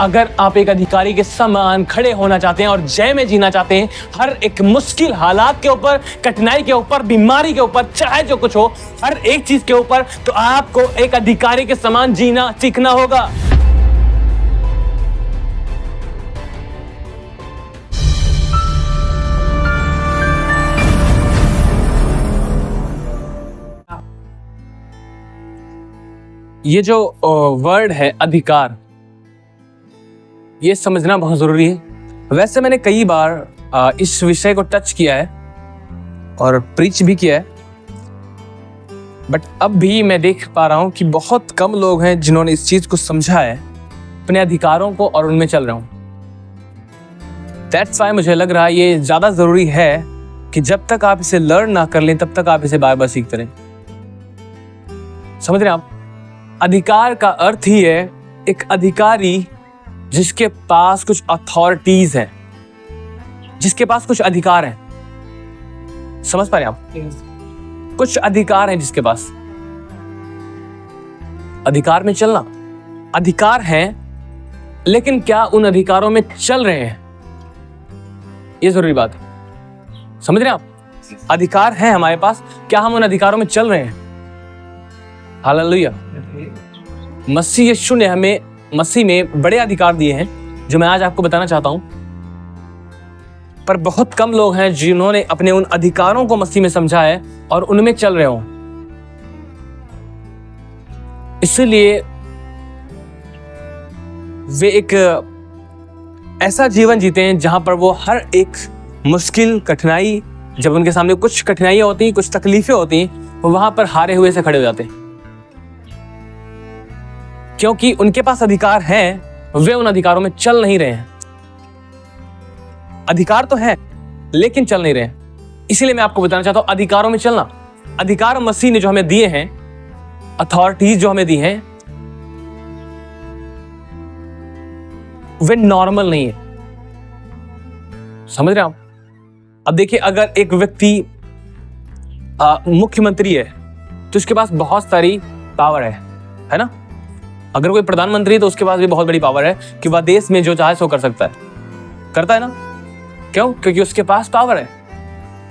अगर आप एक अधिकारी के समान खड़े होना चाहते हैं और जय में जीना चाहते हैं, हर एक मुश्किल हालात के ऊपर, कठिनाई के ऊपर, बीमारी के ऊपर, चाहे जो कुछ हो, हर एक चीज के ऊपर, तो आपको एक अधिकारी के समान जीना सीखना होगा। ये जो वर्ड है अधिकार, ये समझना बहुत जरूरी है। वैसे मैंने कई बार इस विषय को टच किया है और प्रीच भी किया है, बट अब भी मैं देख पा रहा हूं कि बहुत कम लोग हैं जिन्होंने इस चीज को समझा है, अपने अधिकारों को, और उनमें चल रहा हूं। दैट्स व्हाई मुझे लग रहा है ये ज्यादा जरूरी है कि जब तक आप इसे लर्न ना कर लें तब तक आप इसे बार बार सीखते रहें। समझ रहे हैं आप? अधिकार का अर्थ ही है एक अधिकारी जिसके पास कुछ अथॉरिटीज है, जिसके पास कुछ अधिकार है। समझ पा रहे हैं आप? कुछ अधिकार है जिसके पास। अधिकार में चलना, अधिकार है, लेकिन क्या उन अधिकारों में चल रहे हैं, ये जरूरी बात है। समझ रहे हैं आप? अधिकार है हमारे पास, क्या हम उन अधिकारों में चल रहे हैं? हालेलुया। मसीह यीशु ने हमें मसीह में बड़े अधिकार दिए हैं जो मैं आज आपको बताना चाहता हूं, पर बहुत कम लोग हैं जिन्होंने अपने उन अधिकारों को मसीह में समझा है और उनमें चल रहे हों। इसलिए वे एक ऐसा जीवन जीते हैं जहां पर वो हर एक मुश्किल, कठिनाई, जब उनके सामने कुछ कठिनाइयां होती हैं, कुछ तकलीफें होती हैं, वो वहां पर हारे हुए से खड़े हो जाते हैं, क्योंकि उनके पास अधिकार है, वे उन अधिकारों में चल नहीं रहे हैं। अधिकार तो है लेकिन चल नहीं रहे हैं। इसीलिए मैं आपको बताना चाहता हूं अधिकारों में चलना। अधिकार मसीह ने जो हमें दिए हैं, अथॉरिटीज जो हमें दी हैं, वे नॉर्मल नहीं है। समझ रहे हैं आप? अब देखिए, अगर एक व्यक्ति मुख्यमंत्री है तो उसके पास बहुत सारी पावर है ना? अगर कोई प्रधानमंत्री है तो उसके पास भी बहुत बड़ी पावर है कि वह देश में जो चाहे सो कर सकता है, करता है ना? क्यों? क्योंकि उसके पास पावर है।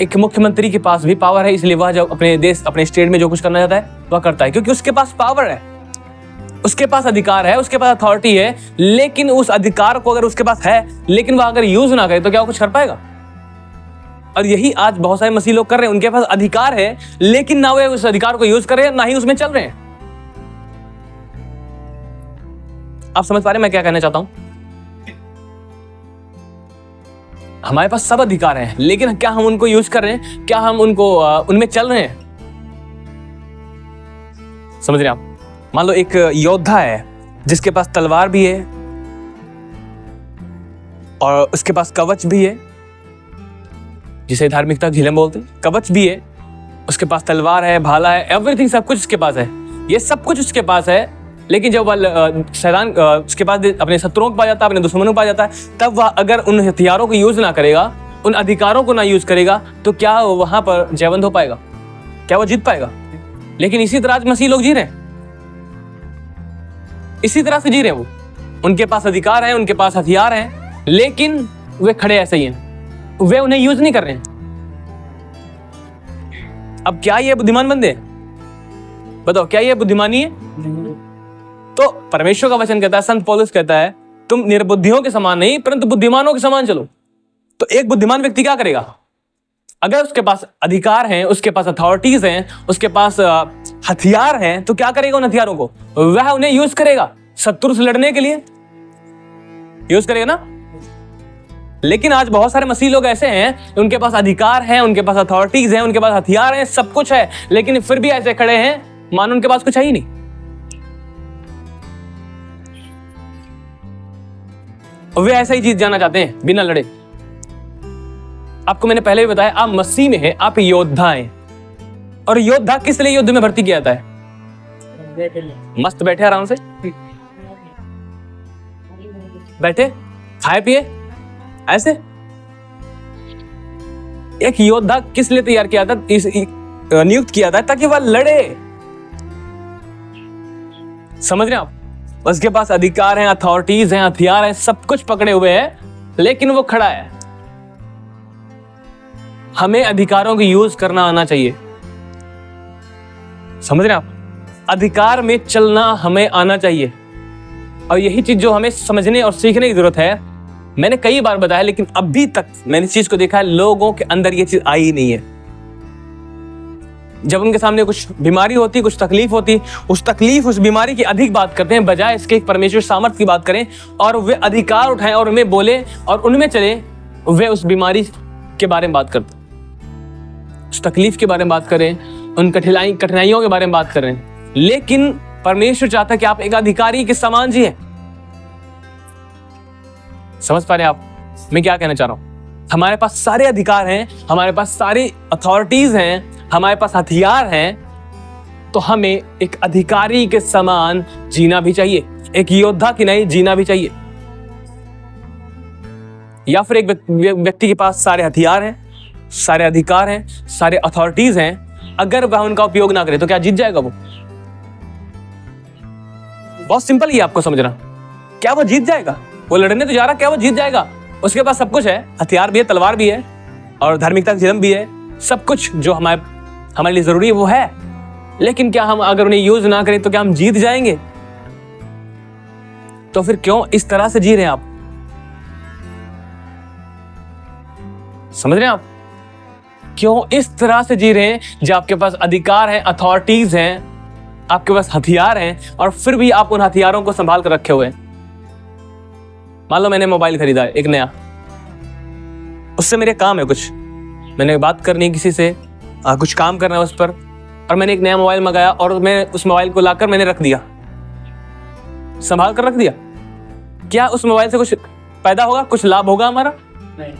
एक मुख्यमंत्री के पास भी पावर है, इसलिए वह जब अपने देश, अपने स्टेट में जो कुछ करना चाहता है वह करता है, क्योंकि उसके पास पावर है, उसके पास अधिकार है, उसके पास अथॉरिटी है। लेकिन उस अधिकार को अगर उसके पास है लेकिन वह अगर यूज ना करे तो क्या वो कुछ कर पाएगा? और यही आज बहुत सारे मसीह लोग कर रहे हैं। उनके पास अधिकार है लेकिन ना वे उस अधिकार को यूज कर रहे हैं, ना ही उसमें चल रहे हैं। आप समझ पा रहे हैं मैं क्या कहना चाहता हूं? हमारे पास सब अधिकार हैं, लेकिन क्या हम उनको यूज कर रहे हैं? क्या हम उनको उनमें चल रहे हैं? समझ रहे हैं आप? मान लो एक योद्धा है जिसके पास तलवार भी है और उसके पास कवच भी है, जिसे धार्मिकता झिलम बोलते हैं। कवच भी है, उसके पास तलवार है, भाला है, एवरीथिंग, सब कुछ उसके पास है। ये सब कुछ उसके पास है, लेकिन जब वह शैतान उसके पास अपने शत्रुओं के पास जाता है, अपने दुश्मनों के पास जाता है, तब वह अगर उन हथियारों को यूज ना करेगा, उन अधिकारों को ना यूज करेगा, तो क्या वहां पर जयवंत हो पाएगा? क्या वो जीत पाएगा? लेकिन इसी तरह आज मसीह लोग जी रहे हैं, इसी तरह से जी रहे हैं। वो, उनके पास अधिकार है, उनके पास हथियार हैं, लेकिन वे खड़े ऐसे ही हैं, वे उन्हें यूज नहीं कर रहे हैं। अब क्या ये बुद्धिमान बंदे? बताओ, क्या ये बुद्धिमानी है? तो परमेश्वर का वचन कहता है, संत पौलुस कहता है, तुम निर्बुद्धियों के समान नहीं परंतु बुद्धिमानों के समान चलो। तो एक बुद्धिमान व्यक्ति क्या करेगा? अगर उसके पास अधिकार हैं, उसके पास अथॉरिटीज हैं, उसके पास हथियार हैं, तो क्या करेगा उन हथियारों को? वह उन्हें यूज करेगा शत्रु से लड़ने के लिए, यूज करेगा ना? लेकिन आज बहुत सारे मसीह लोग ऐसे हैं, उनके पास अधिकार है, उनके पास अथॉरिटीज हैं, उनके पास हथियार हैं, सब कुछ है, लेकिन फिर भी ऐसे खड़े हैं मानो उनके पास कुछ है ही नहीं। वे ऐसा ही जीत जाना चाहते हैं बिना लड़े। आपको मैंने पहले भी बताया, आप मसीह में हैं, आप योद्धा हैं। और योद्धा किस लिए युद्ध में भर्ती किया जाता है? मस्त बैठे आराम से, बैठे खाए पिए ऐसे। एक योद्धा किस लिए तैयार किया था, नियुक्त किया था? ताकि वह लड़े। समझ रहे हैं आप? उसके पास अधिकार हैं, अथॉरिटीज हैं, हथियार हैं, सब कुछ पकड़े हुए हैं, लेकिन वो खड़ा है। हमें अधिकारों को यूज करना आना चाहिए, समझ रहे हैं आप? अधिकार में चलना हमें आना चाहिए, और यही चीज जो हमें समझने और सीखने की जरूरत है। मैंने कई बार बताया, लेकिन अभी तक मैंने इस चीज को देखा है, लोगों के अंदर ये चीज आई ही नहीं है। जब उनके सामने कुछ बीमारी होती, कुछ तकलीफ होती, उस तकलीफ, उस बीमारी की अधिक बात करते हैं, बजाय इसके परमेश्वर सामर्थ्य की बात करें और वे अधिकार उठाएं और उनमें बोले और उनमें चले, वे उस बीमारी के बारे में बात करते, उस तकलीफ के बारे में बात करें, उन कठिनाइयों के बारे में बात करें। लेकिन परमेश्वर चाहता है कि आप एक अधिकारी के समान जिए। समझ पा रहे हैं आप मैं क्या कहना चाह रहा हूं? हमारे पास सारे अधिकार हैं, हमारे पास सारी अथॉरिटीज हैं, हमारे पास हथियार हैं, तो हमें एक अधिकारी के समान जीना भी चाहिए, एक योद्धा की नहीं जीना भी चाहिए। या फिर एक व्यक्ति के पास सारे हथियार हैं, सारे अधिकार हैं, सारे अथॉरिटीज हैं, अगर वह उनका उपयोग ना करे तो क्या जीत जाएगा वो? बहुत सिंपल ही आपको समझना। क्या वो जीत जाएगा? वो लड़ने तो जा रहा, क्या वो जीत जाएगा? उसके पास सब कुछ है, हथियार भी है, तलवार भी है, और धार्मिकता का जन्म भी है, सब कुछ जो हमारे लिए जरूरी है वो है। लेकिन क्या हम अगर उन्हें यूज ना करें तो क्या हम जीत जाएंगे? तो फिर क्यों इस तरह से जी रहे हैं आप? समझ रहे हैं आप? क्यों इस तरह से जी रहे हैं जब आपके पास अधिकार है, अथॉरिटीज हैं, आपके पास हथियार हैं, और फिर भी आप उन हथियारों को संभाल कर रखे हुए हैं? मान लो मैंने मोबाइल खरीदा है एक नया, उससे मेरे काम है कुछ, मैंने बात करनी है किसी से, कुछ काम करना है उस पर, और मैंने एक नया मोबाइल मंगाया और मैं उस मोबाइल को लाकर मैंने रख दिया, संभाल कर रख दिया। क्या उस मोबाइल से कुछ पैदा होगा, कुछ लाभ होगा हमारा? नहीं।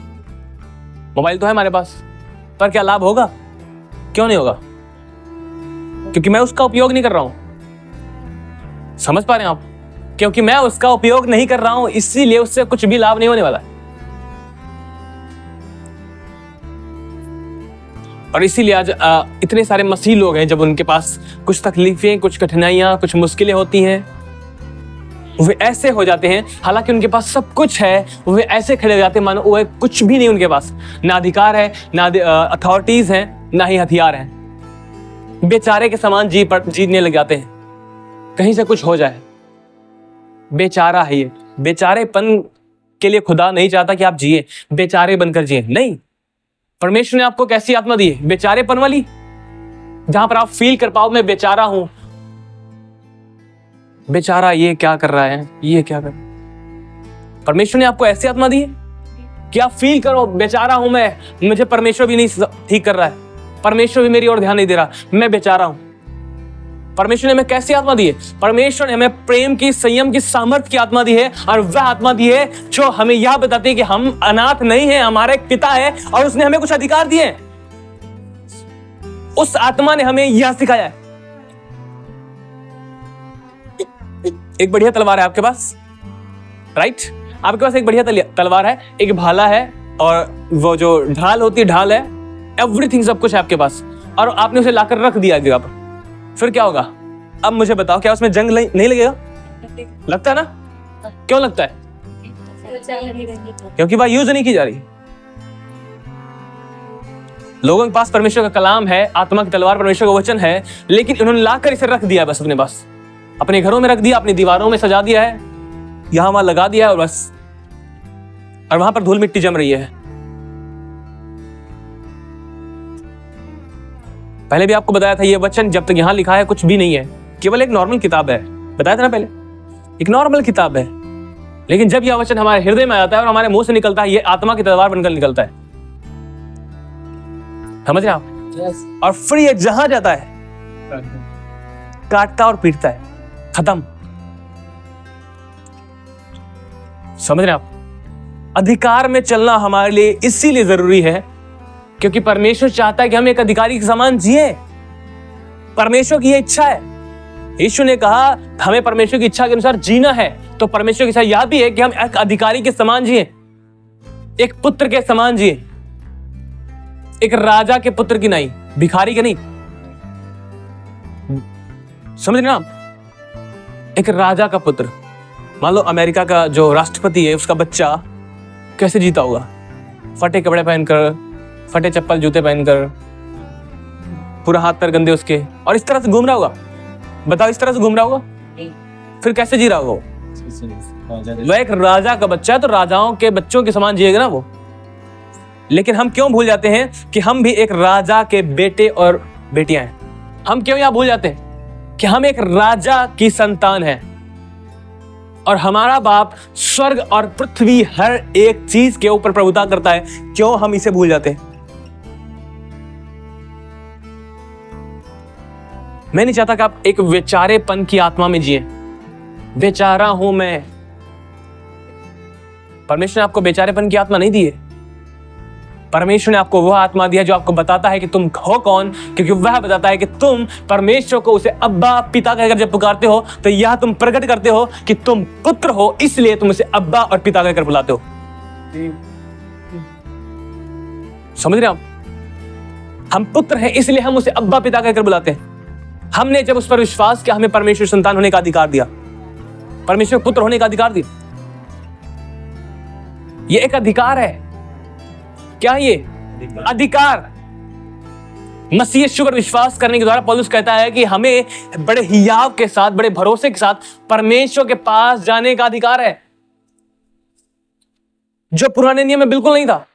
मोबाइल तो है हमारे पास, पर क्या लाभ होगा? क्यों नहीं होगा? क्योंकि मैं उसका उपयोग नहीं कर रहा हूं। समझ पा रहे हैं आप? क्योंकि मैं उसका उपयोग नहीं कर रहा हूं, इसीलिए उससे कुछ भी लाभ नहीं होने वाला। और इसीलिए आज इतने सारे मसीह लोग हैं, जब उनके पास कुछ तकलीफें, कुछ कठिनाइयां, कुछ मुश्किलें होती हैं, वे ऐसे हो जाते हैं, हालांकि उनके पास सब कुछ है, वे ऐसे खड़े हो जाते हैं मानो वो कुछ भी नहीं उनके पास, ना अधिकार है, ना अथॉरिटीज हैं, ना ही हथियार हैं। बेचारे के समान जीने लग जाते हैं, कहीं से कुछ हो जाए। बेचारा है ये। बेचारेपन के लिए खुदा नहीं चाहता कि आप जिए, बेचारे बनकर जिए, नहीं। परमेश्वर ने आपको कैसी आत्मा दी है? बेचारेपन वाली, जहां पर आप फील कर पाओ मैं बेचारा हूं, बेचारा ये क्या कर रहा है, ये क्या कर। परमेश्वर ने आपको ऐसी आत्मा दी है कि आप फील करो बेचारा हूं मैं, मुझे परमेश्वर भी नहीं ठीक कर रहा है, परमेश्वर भी मेरी ओर ध्यान नहीं दे रहा, मैं बेचारा हूं। परमेश्वर ने हमें कैसी आत्मा दी है? परमेश्वर ने हमें प्रेम की, संयम की, सामर्थ्य की आत्मा दी है, और वह आत्मा दी है जो हमें यह बताती है कि हम अनाथ नहीं हैं, हमारा एक पिता है और उसने हमें कुछ अधिकार दिए हैं। उस आत्मा ने हमें यह सिखाया है। एक बढ़िया तलवार है आपके पास, राइट? आपके पास एक बढ़िया तलवार है, एक भाला है, और वो जो ढाल होती है, ढाल है, एवरीथिंग, सब कुछ है आपके पास, और आपने उसे लाकर रख दिया जगह पर। फिर क्या होगा? अब मुझे बताओ, क्या उसमें जंग नहीं लगेगा? लगता है ना? क्यों लगता है? क्योंकि वह यूज नहीं की जा रही। लोगों के पास परमेश्वर का कलाम है, आत्मा की तलवार परमेश्वर का वचन है, लेकिन उन्होंने लाकर इसे रख दिया बस अपने पास, अपने घरों में रख दिया, अपनी दीवारों में सजा दिया है, यहां वहां लगा दिया है, और बस, और वहां पर धूल मिट्टी जम रही है। पहले भी आपको बताया था, ये वचन जब तक यहां लिखा है कुछ भी नहीं है, केवल एक नॉर्मल किताब है। बताया था ना पहले, एक नॉर्मल किताब है, लेकिन जब यह वचन हमारे हृदय में आता है और हमारे मुंह से निकलता है, ये आत्मा की तलवार बनकर निकलता है। समझ रहे आप? yes. और फिर ये जहां जाता है काटता और पीटता है, खत्म। समझ रहे आप? अधिकार में चलना हमारे लिए इसीलिए जरूरी है क्योंकि परमेश्वर चाहता है कि हम एक अधिकारी के समान जिए। परमेश्वर की यह इच्छा है। यीशु ने कहा हमें परमेश्वर की इच्छा के अनुसार जीना है, तो परमेश्वर की इच्छा यह भी है कि हम एक अधिकारी के समान जिए, एक पुत्र के समान जिए, एक राजा के पुत्र की नहीं, भिखारी के नहीं। समझ रहे ना आप? एक राजा का पुत्र, मान लो अमेरिका का जो राष्ट्रपति है उसका बच्चा कैसे जीता होगा? फटे कपड़े पहनकर, फटे चप्पल जूते पहनकर, पूरा हाथ पैर गंदे उसके, और इस तरह से घूम रहा होगा। बताओ, इस तरह से घूम रहा होगा? फिर कैसे जी रहा होगा? वो एक राजा का बच्चा है, तो राजाओं के बच्चों के समान जिएगा ना वो। लेकिन हम क्यों भूल जाते हैं कि हम भी एक राजा के बेटे और बेटियां हैं? हम क्यों यहां भूल जाते हैं कि हम एक राजा की संतान हैं और हमारा बाप स्वर्ग और पृथ्वी हर एक चीज के ऊपर प्रभुता करता है? क्यों हम इसे भूल जाते हैं? मैं नहीं चाहता कि आप एक बेचारेपन की आत्मा में जिए। बेचारा हूं मैं। परमेश्वर ने आपको बेचारेपन की आत्मा नहीं दी है। परमेश्वर ने आपको वह आत्मा दिया जो आपको बताता है कि तुम हो कौन, क्योंकि वह बताता है कि तुम परमेश्वर को उसे अब्बा पिता कहकर जब पुकारते हो तो यह तुम प्रकट करते हो कि तुम पुत्र हो, इसलिए तुम उसे अब्बा और पिता कहकर बुलाते हो। समझ रहे हो? हम पुत्र हैं इसलिए हम उसे अब्बा पिता कहकर बुलाते हैं। हमने जब उस पर विश्वास किया, हमें परमेश्वर संतान होने का अधिकार दिया, परमेश्वर पुत्र होने का अधिकार दिया। यह एक अधिकार है। क्या ये अधिकार? मसीह यीशु पर विश्वास करने के द्वारा पौलुस कहता है कि हमें बड़े हियाव के साथ, बड़े भरोसे के साथ परमेश्वर के पास जाने का अधिकार है, जो पुराने नियम में बिल्कुल नहीं था।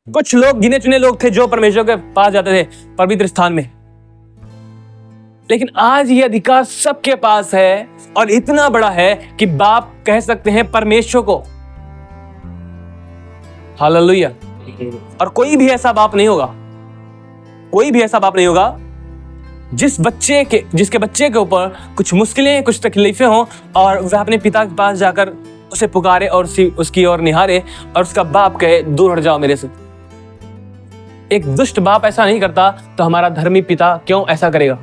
कुछ लोग, गिने चुने लोग थे जो परमेश्वर के पास जाते थे पवित्र स्थान में, लेकिन आज ये अधिकार सबके पास है और इतना बड़ा है कि बाप कह सकते हैं परमेश्वर को। हालेलुया। और कोई भी ऐसा बाप नहीं होगा, कोई भी ऐसा बाप नहीं होगा जिसके बच्चे के ऊपर कुछ मुश्किलें, कुछ तकलीफें हों और वह अपने पिता के पास जाकर उसे पुकारे और उसकी ओर निहारे और उसका बाप कहे दूर हट जाओ मेरे से। एक दुष्ट बाप ऐसा नहीं करता, तो हमारा धर्मी पिता क्यों ऐसा करेगा?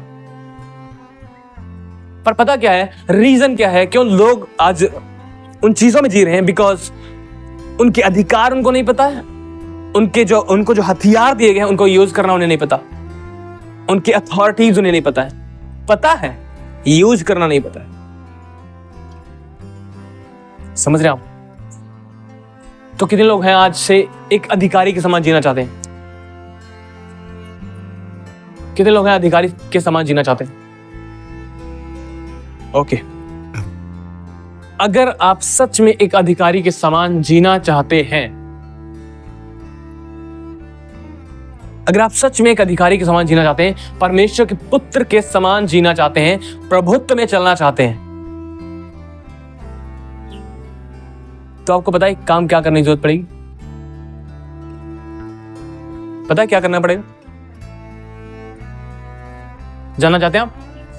पर पता क्या है, रीजन क्या है क्यों लोग आज उन चीजों में जी रहे हैं? बिकॉज उनके अधिकार उनको नहीं पता है, उनको जो हथियार दिए गए हैं उनको यूज करना उन्हें नहीं पता, उनकी अथॉरिटीज उन्हें नहीं पता है। पता है, यूज करना नहीं पता है। समझ रहे हैं आप? तो कितने लोग हैं आज से एक अधिकारी के समान जीना चाहते हैं? कितने लोग हैं अधिकारी के समान जीना चाहते हैं? ओके, अगर आप सच में एक अधिकारी के समान जीना चाहते हैं, अगर आप सच में एक अधिकारी के समान जीना चाहते हैं, परमेश्वर के पुत्र के समान जीना चाहते हैं, प्रभुत्व में चलना चाहते हैं, तो आपको पता है काम क्या करने की जरूरत पड़ेगी? पता है क्या करना पड़ेगा? जानना चाहते हैं आप?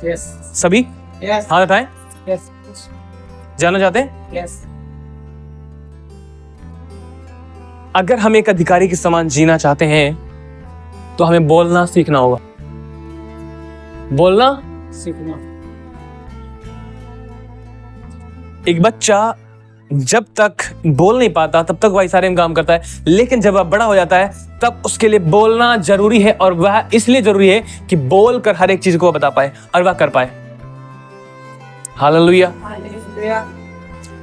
Yes. सभी Yes. हाथ उठाएं। Yes. जानना चाहते हैं? Yes. अगर हम एक अधिकारी के समान जीना चाहते हैं तो हमें बोलना सीखना होगा। बोलना सीखना। एक बच्चा जब तक बोल नहीं पाता तब तक वह इशारे में काम करता है, लेकिन जब वह बड़ा हो जाता है तब उसके लिए बोलना जरूरी है, और वह इसलिए जरूरी है कि बोलकर हर एक चीज को वह बता पाए और वह कर पाए। हालेलुया। Hallelujah.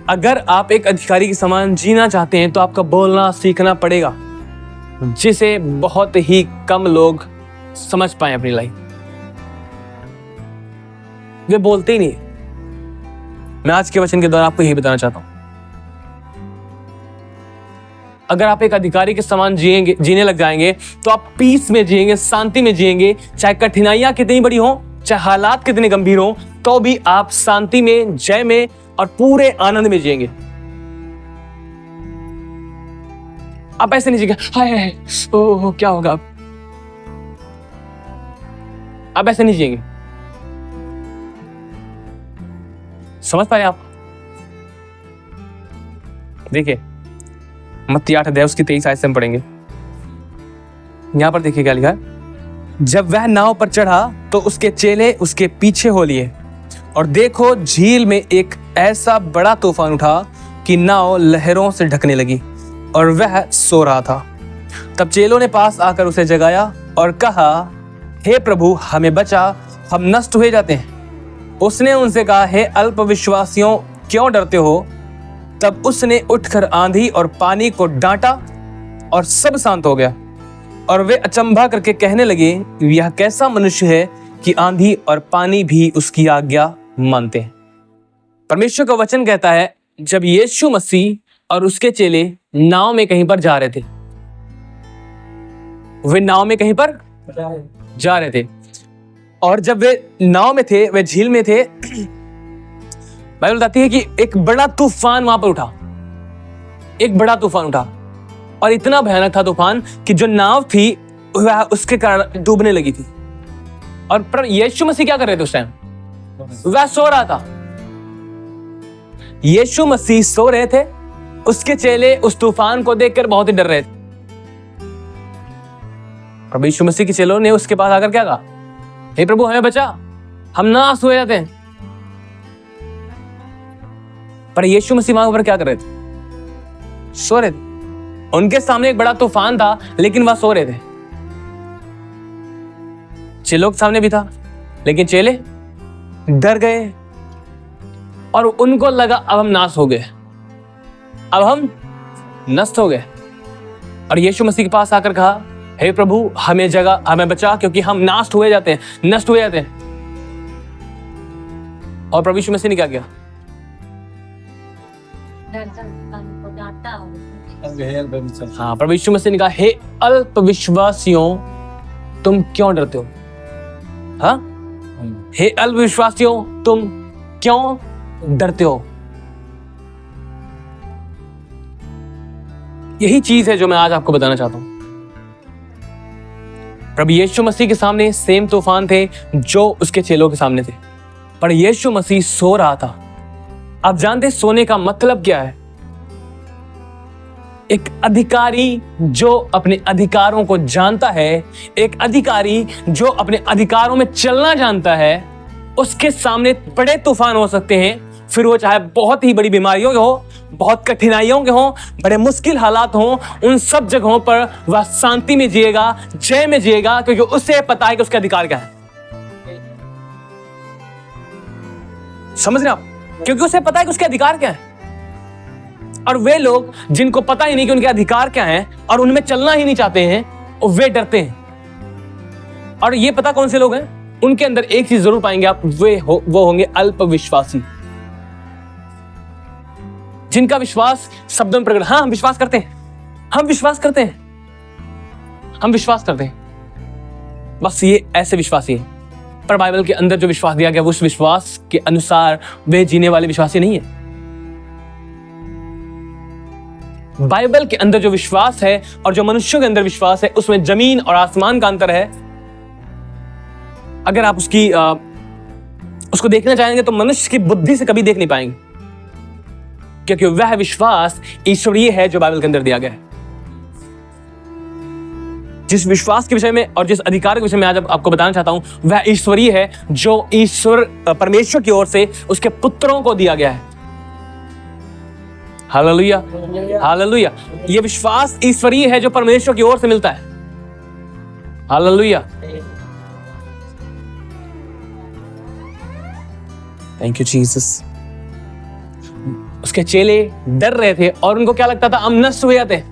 अगर आप एक अधिकारी के समान जीना चाहते हैं तो आपका बोलना सीखना पड़ेगा, जिसे बहुत ही कम लोग समझ पाए अपनी लाइफ। वे बोलते ही नहीं। मैं आज के वचन के द्वारा आपको यही बताना चाहता हूं, अगर आप एक अधिकारी के समान जीने लग जाएंगे तो आप पीस में जिएंगे, शांति में जिएंगे। चाहे कठिनाइयां कितनी बड़ी हो, चाहे हालात कितने गंभीर हो, तो भी आप शांति में, जय में और पूरे आनंद में जिएंगे। आप ऐसे नहीं जिएंगे हाय ओह क्या होगा, आप ऐसे नहीं जिएंगे। समझ पाए आप? देखिए मत्ती 8 अध्याय उसकी 23 आयत से हम पढ़ेंगे। यहां पर देखिए क्या लिखा है। जब वह नाव पर चढ़ा तो उसके चेले उसके पीछे हो लिए, और देखो झील में एक ऐसा बड़ा तूफान उठा कि नाव लहरों से ढकने लगी और वह सो रहा था। तब चेलों ने पास आकर उसे जगाया और कहा, हे प्रभु हमें बचा, हम नष्ट हुए जाते हैं। उसने उनसे कहा, हे अल्पविश्वासियों, क्यों डरते हो? तब उसने उठकर आंधी और पानी को डांटा और सब शांत हो गया। और वे अचंभा करके कहने लगे, यह कैसा मनुष्य है कि आंधी और पानी भी उसकी आज्ञा मानते हैं। परमेश्वर का वचन कहता है, जब यीशु मसीह और उसके चेले नाव में कहीं पर जा रहे थे, वे नाव में कहीं पर जा रहे थे, और जब वे नाव में थे, वे झील में थे, बाइबल बताती है कि एक बड़ा तूफान वहां पर उठा, एक बड़ा तूफान उठा, और इतना भयानक था तूफान कि जो नाव थी वह उसके कारण डूबने लगी थी। और पर यीशु मसीह क्या कर रहे थे उस टाइम? वह सो रहा था। यीशु मसीह सो रहे थे, उसके चेले उस तूफान को देखकर बहुत ही डर रहे थे। प्रभु यीशु मसीह के चेलों ने उसके पास आकर क्या कहा? हे प्रभु, हमें बचा, हम नाश हो जाते हैं। पर यीशु मसीह वहां पर क्या कर रहे थे? सो रहे थे। उनके सामने एक बड़ा तूफान था, लेकिन वह सो रहे थे। चेलों के सामने भी था, लेकिन चेले डर गए और उनको लगा अब हम नाश हो गए, अब हम नष्ट हो गए। और यीशु मसीह के पास आकर कहा, हे प्रभु, हमें जगह, हमें बचा, क्योंकि हम नाश हुए जाते हैं, नष्ट हुए जाते हैं। और प्रभु यीशु मसीह ने क्या किया? हाँ, प्रभु यीशु मसीह ने कहा, हे अल्पविश्वासियों, तुम क्यों डरते हो? हाँ, हे अल्पविश्वासियों, तुम क्यों डरते हो? यही चीज है जो मैं आज आपको बताना चाहता हूं। प्रभु यीशु मसीह के सामने सेम तूफान थे जो उसके चेलों के सामने थे, पर यीशु मसीह सो रहा था। आप जानते हैं सोने का मतलब क्या है? एक अधिकारी जो अपने अधिकारों को जानता है, एक अधिकारी जो अपने अधिकारों में चलना जानता है, उसके सामने बड़े तूफान हो सकते हैं, फिर वो चाहे बहुत ही बड़ी बीमारियों के हो, बहुत कठिनाइयों के हो, बड़े मुश्किल हालात हो, उन सब जगहों पर वह शांति में जिएगा, जय में जिएगा, क्योंकि उसे पता है कि उसका अधिकार क्या है। समझ रहे आप? क्योंकि उसे पता है कि उसके अधिकार क्या है। और वे लोग जिनको पता ही नहीं कि उनके अधिकार क्या है और उनमें चलना ही नहीं चाहते हैं, वे डरते हैं। और ये पता कौन से लोग हैं? उनके अंदर एक चीज जरूर पाएंगे आप, वो होंगे अल्पविश्वासी, जिनका विश्वास शब्दों में प्रकट। हाँ, हम विश्वास करते हैं, हम विश्वास करते हैं, हम विश्वास करते हैं, बस ये ऐसे विश्वासी है। पर बाइबल के अंदर जो विश्वास दिया गया, उस विश्वास के अनुसार वे जीने वाले विश्वासी नहीं है। बाइबल के अंदर जो विश्वास है और जो मनुष्यों के अंदर विश्वास है, उसमें जमीन और आसमान का अंतर है। अगर आप उसको देखना चाहेंगे तो मनुष्य की बुद्धि से कभी देख नहीं पाएंगे, क्योंकि वह विश्वास ईश्वरीय है जो बाइबल के अंदर दिया गया है। जिस विश्वास के विषय में और जिस अधिकार के विषय में आज आपको बताना चाहता हूं, वह ईश्वरीय है, जो ईश्वर परमेश्वर की ओर से उसके पुत्रों को दिया गया है। Hallelujah, hallelujah. ये विश्वास ईश्वरीय है जो परमेश्वर की ओर से मिलता है। Hallelujah, thank you Jesus. उसके चेले डर रहे थे और उनको क्या लगता था? हम नष्ट हो जाते हैं।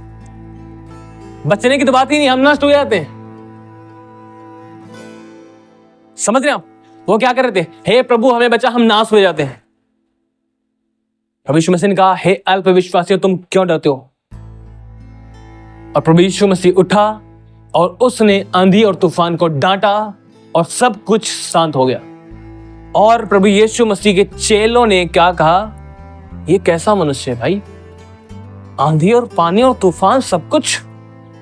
बचने की तो बात ही नहीं, हम नष्ट हो जाते हैं। समझ रहे हैं आप? वो क्या कर रहे थे? हे प्रभु, हमें बचा, हम नाश हो जाते हैं। प्रभु यीशु मसीह ने कहा, हे अल्पविश्वासियों, तुम क्यों डरते हो? और प्रभु यीशु मसीह उठा और उसने आंधी और तूफान को डांटा और सब कुछ शांत हो गया। और प्रभु यीशु मसीह के चेलों ने क्या कहा? ये कैसा मनुष्य है भाई, आंधी और पानी और तूफान सब कुछ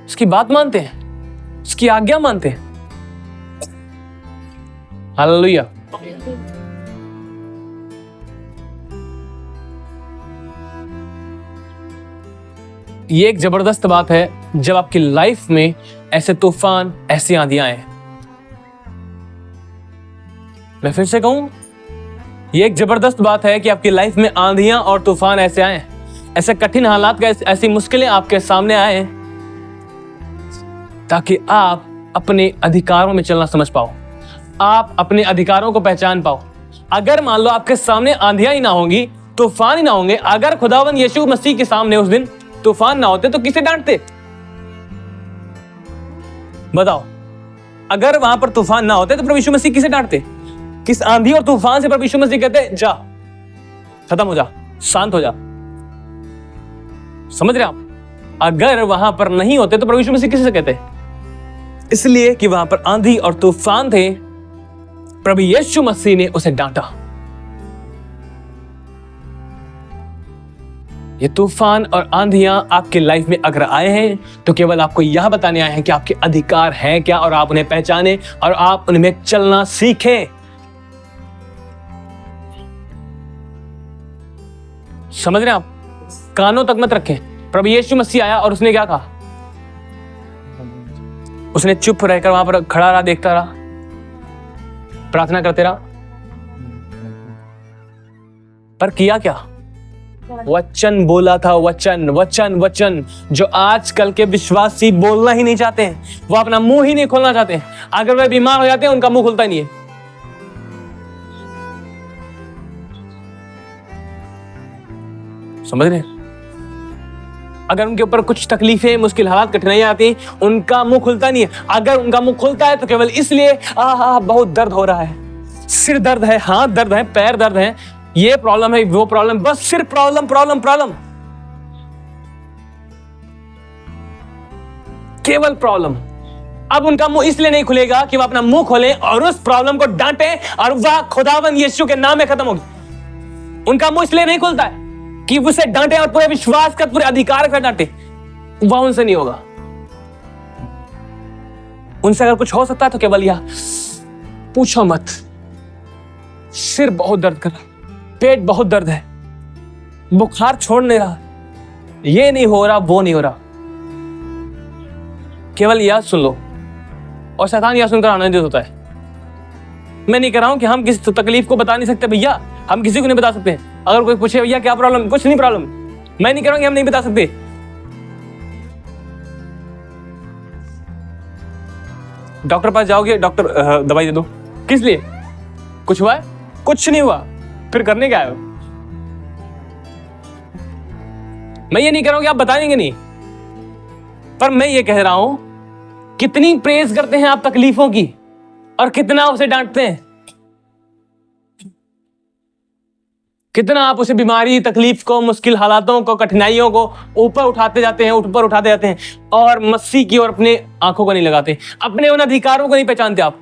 उसकी बात मानते हैं, उसकी आज्ञा मानते हैं। हालेलुया। ये एक जबरदस्त बात है जब आपकी लाइफ में ऐसे तूफान, ऐसी आंधियां आए। मैं फिर से कहूं, ये एक जबरदस्त बात है कि आपकी लाइफ में आंधियां और तूफान ऐसे आए, ऐसे कठिन हालात का, ऐसी मुश्किलें आपके सामने आए, ताकि आप अपने अधिकारों में चलना समझ पाओ, आप अपने अधिकारों को पहचान पाओ, अगर मान लो आपके सामने आंधियां ही ना होंगी, तूफान ही ना होंगे, अगर खुदावन यीशु मसीह के सामने उस दिन तूफान ना होते तो किसे डांटते? बताओ, अगर वहां पर तूफान ना होते तो प्रभु यीशु मसीह किसे डांटते? किस आंधी और तूफान से प्रभु यीशु मसीह कहते जा, खत्म हो जा, शांत हो जा? समझ रहे आप? अगर वहां पर नहीं होते तो प्रभु यीशु मसीह किसे कहते? इसलिए कि वहां पर आंधी और तूफान थे, प्रभु यीशु मसीह ने उसे डांटा। ये तूफान और आंधियां आपके लाइफ में अगर आए हैं तो केवल आपको यह बताने आए हैं कि आपके अधिकार हैं क्या, और आप उन्हें पहचाने और आप उनमें चलना सीखें। समझ रहे हैं आप? कानों तक मत रखें। प्रभु यीशु मसीह आया और उसने क्या कहा? उसने चुप रहकर वहां पर खड़ा रहा, देखता रहा, प्रार्थना करते रहा, पर किया क्या? वचन बोला था। वचन वचन वचन, जो आजकल के विश्वासी बोलना ही नहीं चाहते हैं, वो अपना मुंह ही नहीं खोलना चाहते हैं। अगर वे बीमार हो जाते हैं उनका मुंह खुलता ही नहीं है। समझ रहे? अगर उनके ऊपर कुछ तकलीफें, मुश्किल हालात, कठिनाइयां आती, उनका मुंह खुलता नहीं है। अगर उनका मुंह खुलता है तो केवल इसलिए बहुत दर्द हो रहा है, सिर दर्द है, हाथ दर्द है, पैर दर्द है, ये प्रॉब्लम है, वो प्रॉब्लम, बस सिर्फ प्रॉब्लम प्रॉब्लम प्रॉब्लम, केवल प्रॉब्लम। अब उनका मुंह इसलिए नहीं खुलेगा कि वह अपना मुंह खोलें और उस प्रॉब्लम को डांटें और वह खुदावन यीशु के नाम में खत्म होगी। उनका मुंह इसलिए नहीं खुलता है कि उसे डांटे और पूरे विश्वास का, पूरे अधिकार का डांटे, वह उनसे नहीं होगा। उनसे अगर कुछ हो सकता है तो केवल यह, पूछो मत, सिर बहुत दर्द कर रहा, पेट बहुत दर्द है, बुखार छोड़ नहीं रहा, ये नहीं हो रहा, वो नहीं हो रहा, केवल यह सुन लो। और शैतान यह सुनकर आनंदित होता है। मैं नहीं कह रहा हूं कि हम किसी तकलीफ को बता नहीं सकते भैया, हम किसी को नहीं बता सकते। अगर कोई पूछे भैया क्या प्रॉब्लम, कुछ नहीं प्रॉब्लम, मैं नहीं कह रहा हूं कि हम नहीं बता सकते। डॉक्टर पास जाओगे, डॉक्टर दवाई दे दो, किस लिए? कुछ हुआ है? कुछ नहीं हुआ, फिर करने क्या आए हो? मैं ये नहीं कह रहा हूं कि आप बताएंगे नहीं, पर मैं ये कह रहा हूं कितनी प्रेज करते हैं आप तकलीफों की और कितना उसे डांटते हैं, कितना आप उसे बीमारी, तकलीफ को, मुश्किल हालातों को, कठिनाइयों को ऊपर उठाते जाते हैं, ऊपर उठाते जाते हैं और मसीह की ओर अपने आंखों को नहीं लगाते, अपने उन अधिकारों को नहीं पहचानते। आप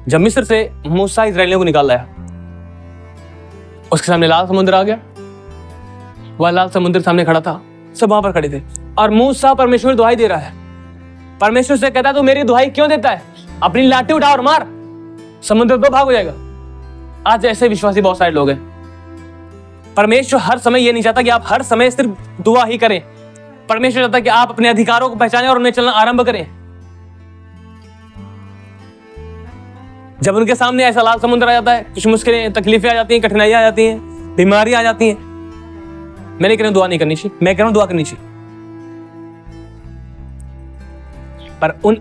जब मिस्र से मूसा इस्राएलियों को निकाल लाया, उसके सामने लाल समुद्र आ गया, वह लाल समुद्र सामने खड़ा था, सब वहां पर खड़े थे और मूसा परमेश्वर दुहाई दे रहा है। परमेश्वर से कहता है तू मेरी दुहाई क्यों देता है? अपनी लाठी उठा और मार, समुद्र दो भाग हो जाएगा। आज ऐसे विश्वासी बहुत सारे लोग हैं। परमेश्वर हर समय ये नहीं चाहता कि आप हर समय सिर्फ दुआ ही करें। परमेश्वर चाहता है कि आप अपने अधिकारों को पहचानें और उनमें चलना आरंभ करें। जब उनके सामने ऐसा लाल समुद्र आ जाता है, कुछ मुश्किलें, तकलीफें आ जाती हैं, कठिनाइयां आ जाती हैं, बीमारियां आ जाती हैं, मैं नहीं कह रहा हूं दुआ नहीं करनी चाहिए, मैं कह रहा हूं दुआ करनी चाहिए, पर उन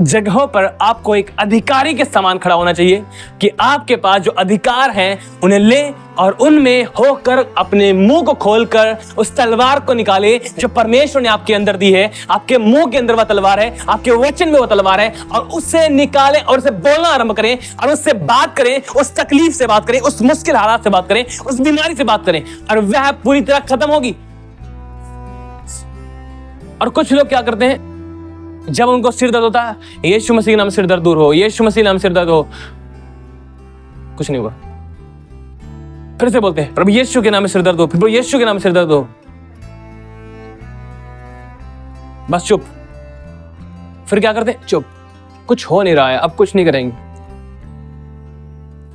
जगहों पर आपको एक अधिकारी के समान खड़ा होना चाहिए कि आपके पास जो अधिकार हैं उन्हें ले और उनमें होकर अपने मुंह को खोलकर उस तलवार को निकाले जो परमेश्वर ने आपके अंदर दी है। आपके मुंह के अंदर वह तलवार है, आपके वचन में वह तलवार है, और उससे निकालें और उसे बोलना आरंभ करें और उससे बात करें, उस तकलीफ से बात करें, उस मुश्किल हालात से बात करें, उस बीमारी से बात करें और वह पूरी तरह खत्म होगी। और कुछ लोग क्या करते हैं, जब उनको सिर दर्द होता है, यीशु मसीह के नाम सिर दर्द दूर हो, यीशु मसीह के नाम सिर दर्द हो, कुछ नहीं हुआ, फिर से बोलते हैं प्रभु यीशु के नाम में सिर दर्द हो, प्रभु यीशु के नाम में सिर दर्द हो, बस चुप। फिर क्या करते हैं? चुप, कुछ हो नहीं रहा है, अब कुछ नहीं करेंगे।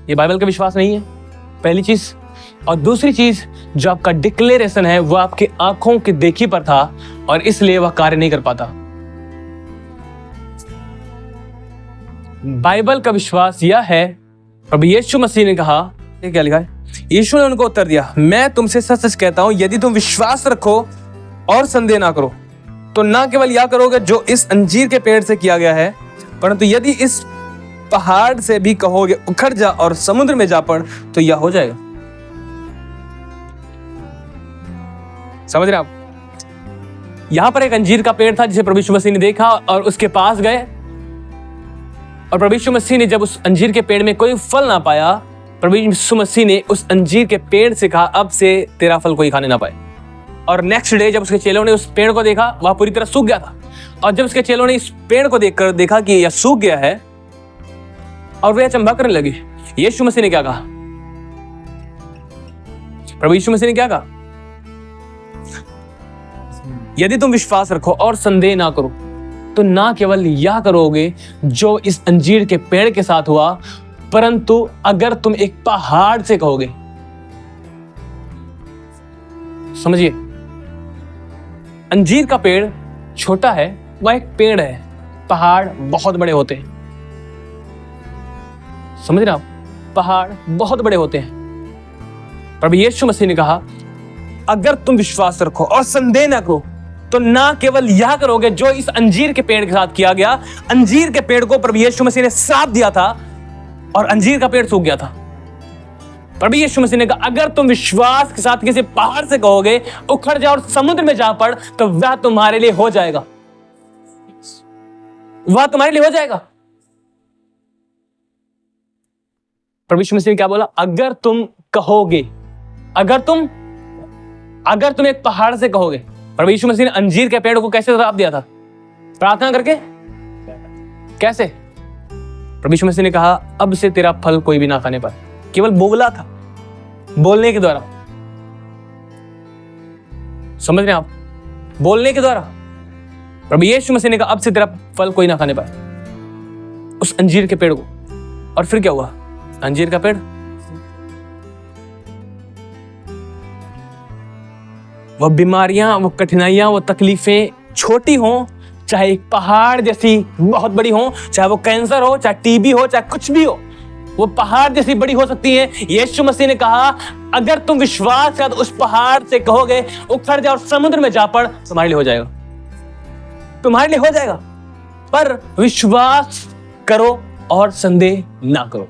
ये बाइबल का विश्वास नहीं है, पहली चीज। और दूसरी चीज, जो आपका डिक्लेरेशन है वो आपकी आंखों की देखी पर था और इसलिए वह कार्य नहीं कर पाता। बाइबल का विश्वास यह है, प्रभु यीशु मसीह ने कहा, ये क्या लिखा है? यीशु ने उनको उत्तर दिया, मैं तुमसे सच सच कहता हूं, यदि तुम विश्वास रखो और संदेह ना करो तो ना केवल यह करोगे जो इस अंजीर के पेड़ से किया गया है, परंतु यदि इस पहाड़ से भी कहोगे उखड़ जा और समुद्र में जा पड़ तो यह हो जाएगा। समझ रहे आप? यहां पर एक अंजीर का पेड़ था जिसे प्रभु यीशु मसीह ने देखा और उसके पास गए, और प्रभु यीशु मसीह ने जब उस अंजीर के पेड़ में कोई फल ना पाया, प्रभु यीशु मसीह ने उस अंजीर के पेड़ से कहा अब से तेरा फल कोई खाने ना पाए। और नेक्स्ट डे जब उसके चेलों ने उस पेड़ को देखा, वह पूरी तरह सूख गया था। और जब उसके चेलों ने इस पेड़ को देखकर देखा कि यह सूख गया है, और वे अचंभा करने लगे। यीशु मसीह ने क्या कहा? प्रभु यीशु मसीह ने क्या कहा? यदि तुम विश्वास रखो और संदेह ना करो तो ना केवल यह करोगे जो इस अंजीर के पेड़ के साथ हुआ, परंतु अगर तुम एक पहाड़ से कहोगे। समझिए, अंजीर का पेड़ छोटा है, वह एक पेड़ है, पहाड़ बहुत बड़े होते हैं। समझ रहे आप? पहाड़ बहुत बड़े होते हैं। प्रभु यीशु मसीह ने कहा अगर तुम विश्वास रखो और संदेह ना करो तो ना केवल यह करोगे जो इस अंजीर के पेड़ के साथ किया गया। अंजीर के पेड़ को प्रभु यीशु मसीह ने श्राप दिया था और अंजीर का पेड़ सूख गया था। प्रभु यीशु मसीह ने कहा अगर तुम विश्वास के साथ किसी पहाड़ से कहोगे उखड़ जा और समुद्र में जा पड़ तो वह तुम्हारे लिए हो जाएगा। वह तुम्हारे लिए हो जाएगा। प्रभु यीशु मसीह ने क्या बोला? अगर तुम कहोगे, अगर तुम एक पहाड़ से कहोगे। प्रभु यीशु मसीह ने अंजीर के पेड़ को कैसे श्राप दिया था? प्रार्थना करके। कैसे? प्रभु यीशु मसीह ने कहा अब से तेरा फल कोई भी ना खाने पाए। केवल बोला था, बोलने के द्वारा। समझ रहे हैं आप? बोलने के द्वारा प्रभु यीशु मसीह ने कहा अब से तेरा फल कोई ना खाने पाए, उस अंजीर के पेड़ को। और फिर क्या हुआ? अंजीर का पेड़, वो बीमारियां, वो कठिनाइयां, वो तकलीफें छोटी हों चाहे एक पहाड़ जैसी बहुत बड़ी हो, चाहे वो कैंसर हो, चाहे टीबी हो, चाहे कुछ भी हो, वो पहाड़ जैसी बड़ी हो सकती है। यीशु मसीह ने कहा अगर तुम विश्वास कर उस पहाड़ से कहोगे उखड़ जा और समुद्र में जा पड़, तुम्हारे लिए हो जाएगा। तुम्हारे लिए हो जाएगा, पर विश्वास करो और संदेह ना करो।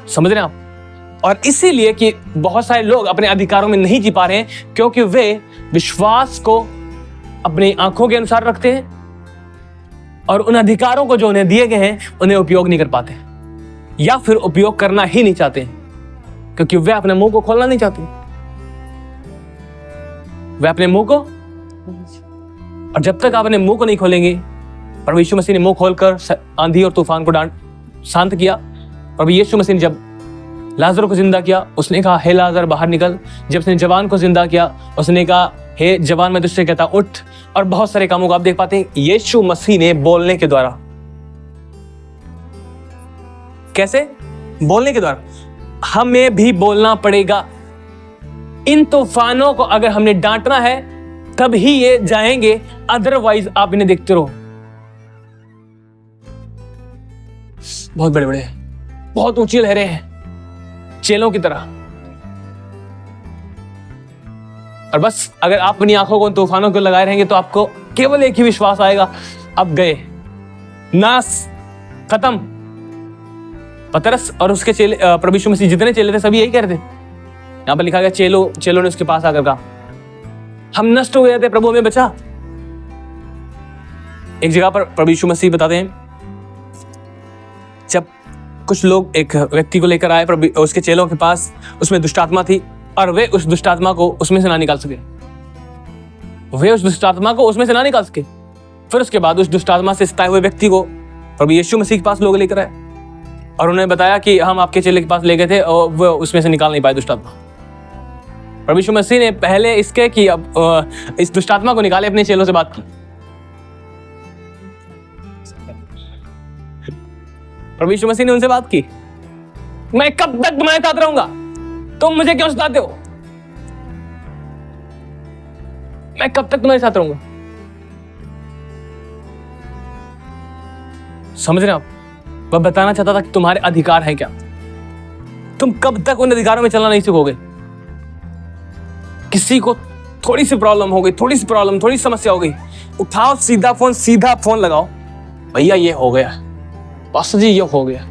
समझ रहे हैं आप? और इसीलिए कि बहुत सारे लोग अपने अधिकारों में नहीं जी पा रहे हैं क्योंकि वे विश्वास को अपनी आंखों के अनुसार रखते हैं और उन अधिकारों को जो उन्हें दिए गए हैं उन्हें उपयोग नहीं कर पाते, या फिर उपयोग करना ही नहीं चाहते क्योंकि वे अपने मुंह को खोलना नहीं चाहते। वे अपने मुंह को, और जब तक आप अपने मुंह को नहीं खोलेंगे, प्रभु यीशु मसीह ने मुंह खोलकर आंधी और तूफान को शांत किया। प्रभु यीशु मसीह ने जब लाजर को जिंदा किया, उसने कहा हे लाजर बाहर निकल। जब उसने जवान को जिंदा किया, उसने कहा हे जवान मैं तुझसे कहता उठ। और बहुत सारे कामों को आप देख पाते हैं यीशु मसीह ने बोलने के द्वारा। कैसे? बोलने के द्वारा। हमें भी बोलना पड़ेगा। इन तूफानों को अगर हमने डांटना है तब ही ये जाएंगे, अदरवाइज आप इन्हें देखते रहो। बहुत बड़े बड़े, बहुत ऊंची लहरें हैं चेलों की तरह, और बस अगर आप अपनी आंखों को तूफानों को लगाए रहेंगे तो आपको केवल एक ही विश्वास आएगा, अब गए, नाश, खत्म। पतरस और उसके चेले, प्रभु यीशु मसीह जितने चेले थे सभी यही कह रहे थे। यहां पर लिखा गया चेलों ने उसके पास आकर कहा हम नष्ट हो गए थे, प्रभु हमें बचा। एक जगह पर प्रभु यीशु मसीह बताते हैं जब कुछ लोग एक व्यक्ति को लेकर आए प्रभु उसके चेलों के पास, उसमें दुष्ट आत्मा थी और वे उस दुष्ट आत्मा को उसमें से ना निकाल सके। फिर उसके बाद उस दुष्ट आत्मा से सताए हुए व्यक्ति को प्रभु यीशु मसीह के पास लोग लेकर आए और उन्हें बताया कि हम आपके चेले के पास ले गए थे और वो उसमें से निकाल नहीं पाए दुष्ट आत्मा। प्रभु यीशु मसीह ने पहले इसके कि अब इस दुष्ट आत्मा को निकाले अपने चेलों से बात की। प्रभु यीशु मसीह ने उनसे बात की, मैं कब तक तुम्हारे साथ रहूंगा, तुम मुझे क्यों सताते हो, मैं कब तक तुम्हारे साथ रहूंगा। समझ रहे हैं आप? वह बताना चाहता था कि तुम्हारे अधिकार है क्या, तुम कब तक उन अधिकारों में चलना नहीं सीखोगे। किसी को थोड़ी सी प्रॉब्लम हो गई, थोड़ी सी समस्या हो गई, उठाओ सीधा फोन लगाओ भैया ये हो गया, पास्टर जी ये हो गया,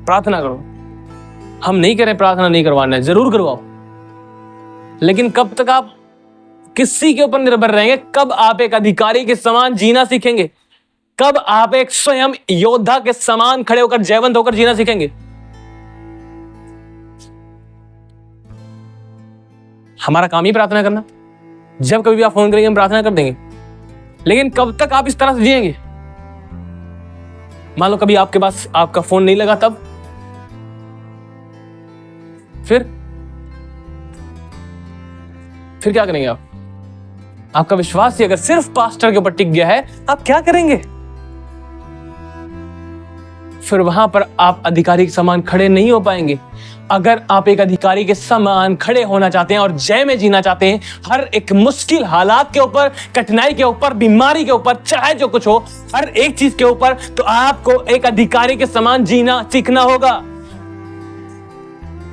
प्रार्थना करो। हम नहीं कह रहे प्रार्थना नहीं करवाना है, जरूर करवाओ, लेकिन कब तक आप किसी के ऊपर निर्भर रहेंगे? कब आप एक अधिकारी के समान जीना सीखेंगे? कब आप एक स्वयं योद्धा के समान खड़े होकर जयवंत होकर जीना सीखेंगे? हमारा काम ही प्रार्थना करना। जब कभी भी आप फोन करेंगे हम प्रार्थना कर देंगे, लेकिन कब तक आप इस तरह से जिएंगे? मान लो कभी आपके पास आपका फोन नहीं लगा, तब फिर क्या करेंगे आप? आपका विश्वास ही अगर सिर्फ पास्टर के ऊपर टिक गया है, आप क्या करेंगे? फिर वहां पर आप अधिकारी के समान खड़े नहीं हो पाएंगे। अगर आप एक अधिकारी के समान खड़े होना चाहते हैं और जय में जीना चाहते हैं, हर एक मुश्किल हालात के ऊपर, कठिनाई के ऊपर, बीमारी के ऊपर, चाहे जो कुछ हो, हर एक चीज के ऊपर, तो आपको एक अधिकारी के समान जीना सीखना होगा।